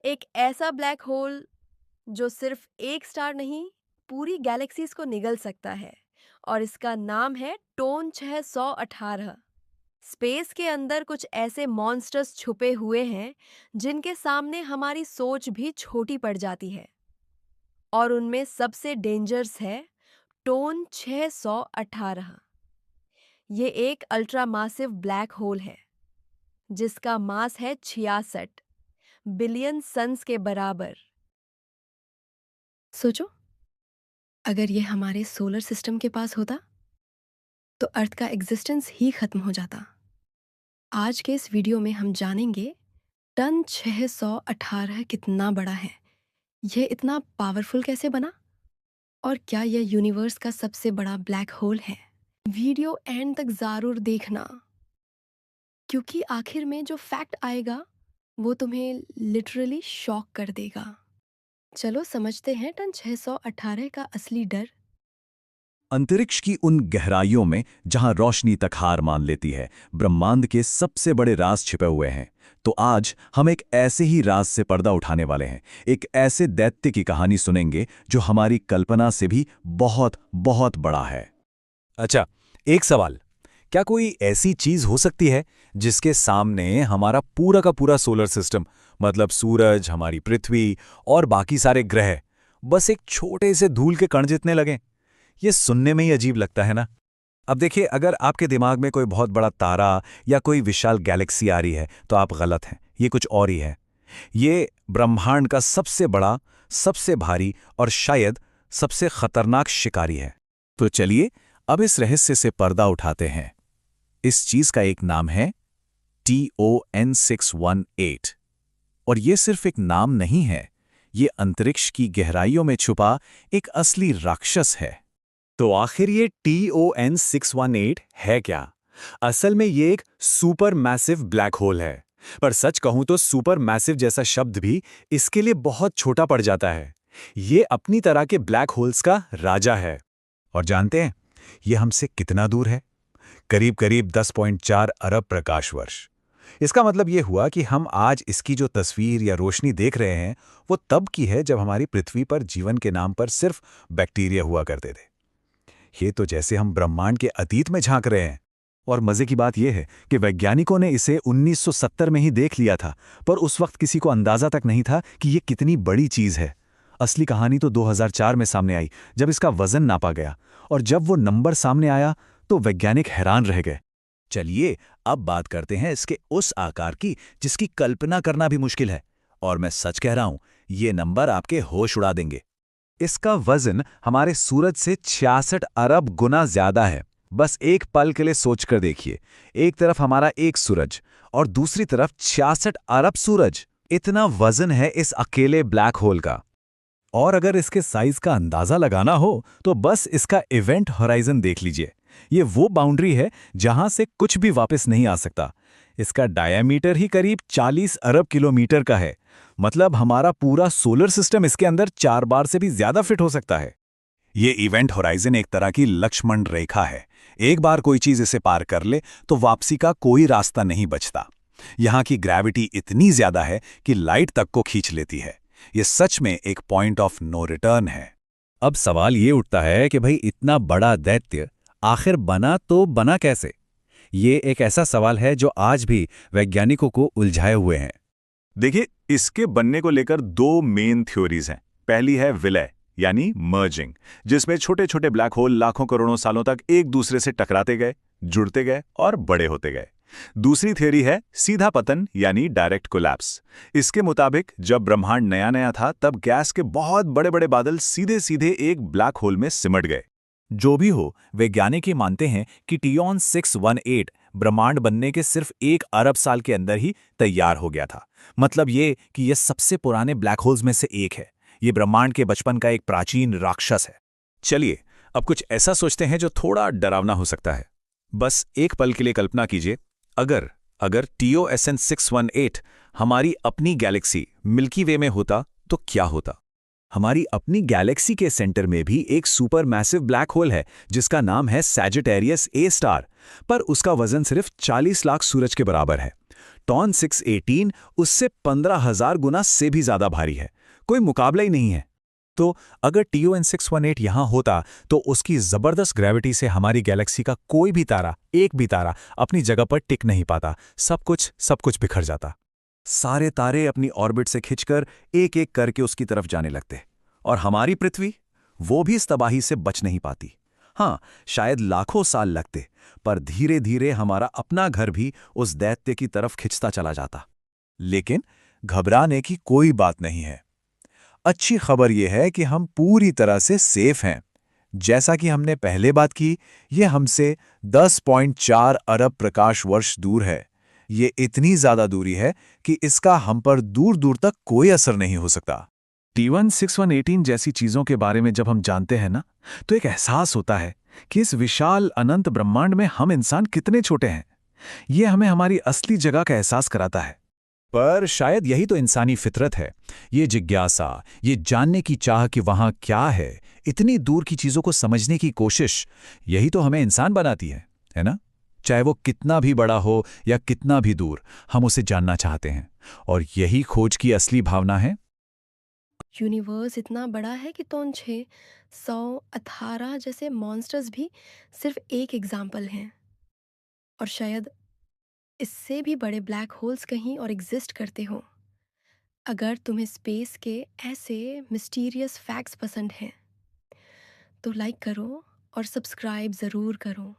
एक ऐसा black hole जो सिर्फ एक स्टार नहीं, पूरी गैलेक्सीज को निगल सकता है और इसका नाम है टोन 618। स्पेस के अंदर कुछ ऐसे मॉन्स्टर्स छुपे हुए हैं जिनके सामने हमारी सोच भी छोटी पड़ जाती है और उनमें सबसे डेंजर्स है टोन 618। ये एक अल्ट्रा मासिव ब्लैक होल है जिसका मास है 66 बिलियन सन्स के बराबर। सोचो, अगर ये हमारे सोलर सिस्टम के पास होता तो अर्थ का एग्जिस्टेंस ही खत्म हो जाता। आज के इस वीडियो में हम जानेंगे टन 618 कितना बड़ा है, ये इतना पावरफुल कैसे बना और क्या यह यूनिवर्स का सबसे बड़ा ब्लैक होल है। वीडियो एंड तक जरूर देखना क्योंकि आखिर में जो फैक्ट आएगा वो तुम्हें लिटरली शॉक कर देगा। चलो समझते हैं टन 618 का असली डर। अंतरिक्ष की उन गहराइयों में जहां रोशनी तक हार मान लेती है, ब्रह्मांड के सबसे बड़े राज छिपे हुए हैं। तो आज हम एक ऐसे ही राज से पर्दा उठाने वाले हैं। एक ऐसे दैत्य की कहानी सुनेंगे जो हमारी कल्पना से भी बहुत बहुत बड़ा है। अच्छा, एक सवाल। क्या कोई ऐसी चीज हो सकती है जिसके सामने हमारा पूरा का पूरा सोलर सिस्टम, मतलब सूरज, हमारी पृथ्वी और बाकी सारे ग्रह, बस एक छोटे से धूल के कण जितने लगें? ये सुनने में ही अजीब लगता है ना। अब देखिए, अगर आपके दिमाग में कोई बहुत बड़ा तारा या कोई विशाल गैलेक्सी आ रही है तो आप गलत हैं। ये कुछ और ही है। ये ब्रह्मांड का सबसे बड़ा, सबसे भारी और शायद सबसे खतरनाक शिकारी है। तो चलिए अब इस रहस्य से पर्दा उठाते हैं। इस चीज का एक नाम है TON 618। और ये सिर्फ एक नाम नहीं है, ये अंतरिक्ष की गहराइयों में छुपा एक असली राक्षस है। तो आखिर ये TON 618 है क्या? असल में ये एक सुपर मैसिव ब्लैक होल है। पर सच कहूं तो सुपर मैसिव जैसा शब्द भी इसके लिए बहुत छोटा पड़ जाता है। ये अपनी तरह के ब्लैक होल्स का राजा है। और जानते हैं ये हमसे कितना दूर है? करीब करीब 10.4 अरब प्रकाश वर्ष। इसका मतलब ये हुआ कि हम आज इसकी जो तस्वीर या रोशनी देख रहे हैं वो तब की है जब हमारी पृथ्वी पर जीवन के नाम पर सिर्फ बैक्टीरिया हुआ करते थे। ये तो जैसे हम ब्रह्मांड के अतीत में झांक रहे हैं। और मजे की बात यह है कि वैज्ञानिकों ने इसे 1970 में ही देख लिया था, पर उस वक्त किसी को अंदाजा तक नहीं था कि ये कितनी बड़ी चीज है। असली कहानी तो 2004 में सामने आई, जब इसका वजन नापा गया। और जब वो नंबर सामने आया तो वैज्ञानिक हैरान रह गए। चलिए अब बात करते हैं इसके उस आकार की जिसकी कल्पना करना भी मुश्किल है। और मैं सच कह रहा हूं, ये नंबर आपके होश उड़ा देंगे। इसका वजन हमारे सूरज से 66 अरब गुना ज्यादा है। बस एक पल के लिए सोचकर देखिए, एक तरफ हमारा एक सूरज और दूसरी तरफ 66 अरब सूरज। इतना वजन है इस अकेले ब्लैक होल का। और अगर इसके साइज का अंदाजा लगाना हो तो बस इसका इवेंट होराइजन देख लीजिए। ये वो बाउंड्री है जहां से कुछ भी वापस नहीं आ सकता। इसका डायमीटर ही करीब 40 अरब किलोमीटर का है। मतलब हमारा पूरा सोलर सिस्टम इसके अंदर 4 बार से भी ज्यादा फिट हो सकता है। ये इवेंट होराइजन एक तरह की लक्ष्मण रेखा है। एक बार कोई चीज इसे पार कर ले तो वापसी का कोई रास्ता नहीं बचता। यहाँ की ग्रेविटी इतनी ज्यादा है कि लाइट तक को खींच लेती है। ये सच में एक पॉइंट ऑफ नो रिटर्न है। अब सवाल ये उठता है कि भाई इतना बड़ा दैत्य आखिर बना तो बना कैसे? ये एक ऐसा सवाल है जो आज भी वैज्ञानिकों को उलझाए हुए हैं। देखिए, इसके बनने को लेकर 2 मेन थ्योरीज हैं। पहली है विलय यानी मर्जिंग, जिसमें छोटे छोटे ब्लैक होल लाखों करोड़ों सालों तक एक दूसरे से टकराते गए, जुड़ते गए और बड़े होते गए। दूसरी थ्योरी है सीधा पतन यानी डायरेक्ट कोलैप्स। इसके मुताबिक जब ब्रह्मांड नया नया था तब गैस के बहुत बड़े बड़े बादल सीधे सीधे एक ब्लैक होल में सिमट गए। जो भी हो, वैज्ञानिक ये मानते हैं कि TON 618 ब्रह्मांड बनने के सिर्फ 1 अरब साल के अंदर ही तैयार हो गया था। मतलब ये कि यह सबसे पुराने ब्लैक होल्स में से एक है। ये ब्रह्मांड के बचपन का एक प्राचीन राक्षस है। चलिए अब कुछ ऐसा सोचते हैं जो थोड़ा डरावना हो सकता है। बस एक पल के लिए कल्पना कीजिए, अगर TON 618 हमारी अपनी गैलेक्सी मिल्की वे में होता तो क्या होता? हमारी अपनी गैलेक्सी के सेंटर में भी एक सुपर मैसिव ब्लैक होल है जिसका नाम है सैजिटेरियस A स्टार, पर उसका वजन सिर्फ 40 लाख सूरज के बराबर है। टॉन 618 उससे 15,000 गुना से भी ज्यादा भारी है। कोई मुकाबला ही नहीं है। तो अगर TON 618 यहां होता तो उसकी जबरदस्त ग्रेविटी से हमारी गैलेक्सी का कोई भी तारा, एक भी तारा अपनी जगह पर टिक नहीं पाता। सब कुछ बिखर जाता। सारे तारे अपनी ऑर्बिट से खिंचकर एक एक करके उसकी तरफ जाने लगते। और हमारी पृथ्वी, वो भी इस तबाही से बच नहीं पाती। हाँ, शायद लाखों साल लगते, पर धीरे धीरे हमारा अपना घर भी उस दैत्य की तरफ खिंचता चला जाता। लेकिन घबराने की कोई बात नहीं है। अच्छी खबर यह है कि हम पूरी तरह से सेफ हैं। जैसा कि हमने पहले बात की, ये हमसे 10.4 अरब प्रकाश वर्ष दूर है। ये इतनी ज्यादा दूरी है कि इसका हम पर दूर दूर तक कोई असर नहीं हो सकता। T1 6118 जैसी चीजों के बारे में जब हम जानते हैं ना, तो एक एहसास होता है कि इस विशाल अनंत ब्रह्मांड में हम इंसान कितने छोटे हैं। ये हमें हमारी असली जगह का एहसास कराता है। पर शायद यही तो इंसानी फितरत है, ये जिज्ञासा, ये जानने की चाह कि वहां क्या है, इतनी दूर की चीजों को समझने की कोशिश, यही तो हमें इंसान बनाती है ना? चाहे वो कितना भी बड़ा हो या कितना भी दूर, हम उसे जानना चाहते हैं। और यही खोज की असली भावना है। यूनिवर्स इतना बड़ा है कि टॉन 6, 100, 18 जैसे मॉन्स्टर्स भी सिर्फ एक एग्जाम्पल हैं। और शायद इससे भी बड़े ब्लैक होल्स कहीं और एग्जिस्ट करते हो। अगर तुम्हें स्पेस के ऐसे मिस्टीरियस फैक्ट्स पसंद हैं तो लाइक करो और सब्सक्राइब ज़रूर करो।